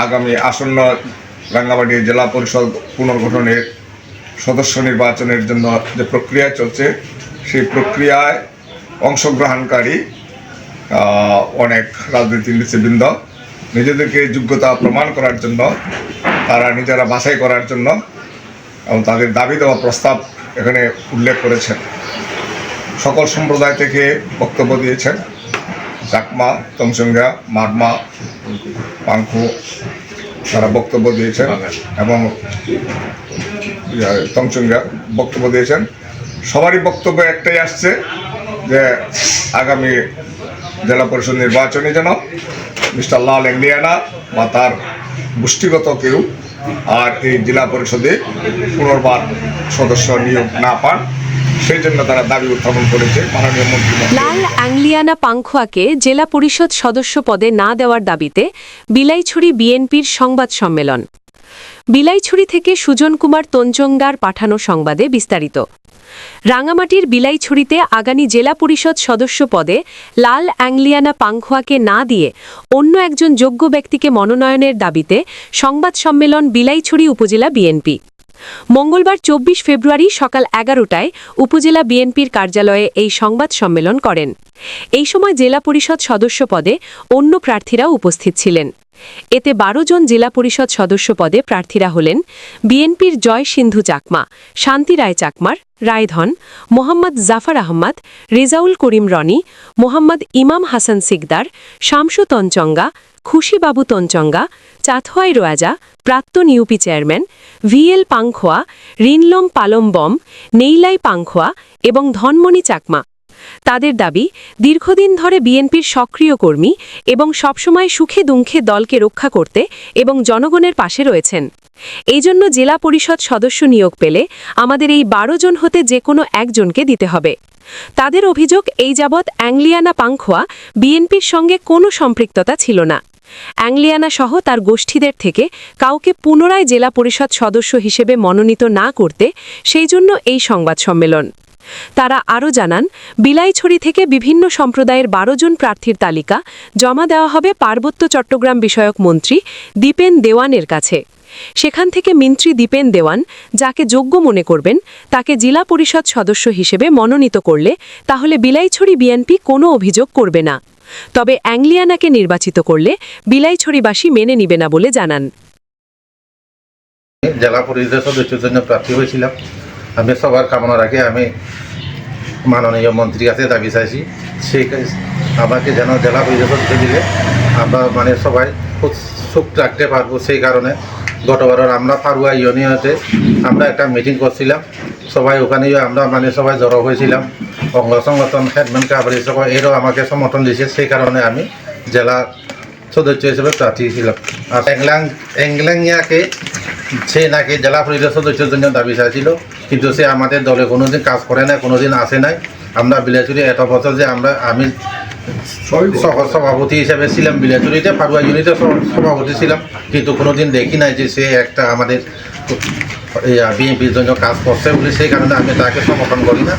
আগামী আসন্ন রাঙ্গামাটি জেলা পরিষদ পুনর্গঠনের সদস্য নির্বাচনের জন্য যে প্রক্রিয়া চলছে সেই প্রক্রিয়ায় অংশগ্রহণকারী অনেক রাজনৈতিক নেতৃবৃন্দ নিজেদেরকে যোগ্যতা প্রমাণ করার জন্য, তারা নিজেরা বাছাই করার জন্য এবং তাদের দাবি দেওয়া প্রস্তাব এখানে উল্লেখ করেছেন। সকল সম্প্রদায় থেকে বক্তব্য দিয়েছেন। চাকমা, তঞ্চঙ্গা, মারমা, পাংখু তারা বক্তব্য দিয়েছেন এবং তঞ্চঙ্গা বক্তব্য দিয়েছেন। সবারই বক্তব্য একটাই আসছে যে আগামী জেলা পরিষদ নির্বাচনে যেন মিস্টার লাল অ্যাংলিয়ানা বা তার গোষ্ঠীগত কেউ আর এই জেলা পরিষদে পুনর্বার সদস্য নিয়োগ না পান, সেই জন্য তারা দাবি উত্থাপন করেছে মাননীয় মন্ত্রী। লাল অ্যাংলিয়ানা পাংখুয়াকে জেলা পরিষদ সদস্য পদে না দেওয়ার দাবিতে বিলাইছড়ি বিএনপির সংবাদ সম্মেলন। বিলাইছড়ি থেকে সুজন কুমার তঞ্চঙ্গার পাঠানো সংবাদে বিস্তারিত। রাঙামাটির বিলাইছড়িতে আগামী জেলা পরিষদ সদস্য পদে লাল অ্যাংলিয়ানা পাংখুয়াকে না দিয়ে অন্য একজন যোগ্য ব্যক্তিকে মনোনয়নের দাবিতে সংবাদ সম্মেলন বিলাইছড়ি উপজেলা বিএনপি। মঙ্গলবার ২৪ ফেব্রুয়ারি সকাল ১১টায় উপজেলা বিএনপির কার্যালয়ে এই সংবাদ সম্মেলন করেন। এই সময় জেলা পরিষদ সদস্য পদে অন্য প্রার্থীরাও উপস্থিত ছিলেন। এতে ১২ জন জেলা পরিষদ সদস্য পদে প্রার্থীরা হলেন বিএনপির জয় সিন্ধু চাকমা, শান্তি রায় চাকমার, রায়ধন, মোহাম্মদ জাফর আহমদ, রেজাউল করিম রনি, মোহাম্মদ ইমাম হাসান সিকদার, শামসু তঞ্চঙ্গা, খুশিবাবু তঞ্চঙ্গা, চাথোয়াই রোয়াজা, প্রাক্তন UP chairman, VL Pangkhua, Rinlom Palmbom, Neilai Pangkhua এবং ধনমণি চাকমা। তাদের দাবি, দীর্ঘদিন ধরে বিএনপির সক্রিয় কর্মী এবং সবসময় সুখে দুঃখে দলকে রক্ষা করতে এবং জনগণের পাশে রয়েছেন। এই জন্য জেলা পরিষদ সদস্য নিয়োগ পেলে আমাদের এই ১২ জন হতে যে কোনো একজনকে দিতে হবে। তাদের অভিযোগ, এই যাবৎ অ্যাংলিয়ানা পাংখোয়া বিএনপির সঙ্গে কোনো সম্পৃক্ততা ছিল না। অ্যাংলিয়ানা সহ তার গোষ্ঠীদের থেকে কাউকে পুনরায় জেলা পরিষদ সদস্য হিসেবে মনোনীত না করতে সেই জন্য এই সংবাদ সম্মেলন। তারা আরও জানান, বিলাইছড়ি থেকে বিভিন্ন সম্প্রদায়ের ১২ জন প্রার্থীর তালিকা জমা দেওয়া হবে পার্বত্য চট্টগ্রাম বিষয়ক মন্ত্রী দীপেন দেওয়ানের কাছে। সেখান থেকে মন্ত্রী দীপেন দেওয়ান যাকে যোগ্য মনে করবেন তাকে জেলা পরিষদ সদস্য হিসেবে মনোনীত করলে তাহলে বিলাইছড়ি বিএনপি কোনো অভিযোগ করবে না। তবে অ্যাংলিয়ানাকে নির্বাচিত করলে বিলাইছড়িবাসী মেনে নিবে না বলে জানান। জেলা পরিষদ সদস্যের জন্য প্রার্থী হয়েছিলাম। আমি সবার কামনা রাখি আমি মাননীয় মন্ত্রীর কাছে দাবি চাইছি, সেই আমাকে যেন জেলা পরিষদ দিলে আমরা সবাই খুব সুখ রাখতে পারবো। সেই কারণে গতবারের আমরা ফারুয়া ইউনিয়নে আমরা একটা মিটিং করছিলাম, সবাই ওখানেই আমরা সবাই জড়ো হয়েছিলাম। অঙ্গ সংগঠন হেডম্যান কাবারি সবাই এরও আমাকে সমর্থন দিয়েছে, সেই কারণে আমি জেলা সদস্য হিসেবে প্রার্থী ছিলাম। আর অ্যাংলিয়ানাকে সে নাকি জেলা পরিষদ সদস্যের জন্য দাবি চাইছিল, কিন্তু সে আমাদের দলে কোনোদিন কাজ করে নাই, কোনোদিন আসে নাই। আমরা বিলাইছড়ি এত বছর যে আমি সহ সভাপতি হিসেবে ছিলাম, বিলাইছড়িতে ফারুয়া ইউনিটে সভাপতি ছিলাম, কিন্তু কোনোদিন দেখি নাই যে সে একটা আমাদের বিএনপির জন্য কাজ করছে বলে, সেই কারণে আমি তাকে সমর্থন করি না।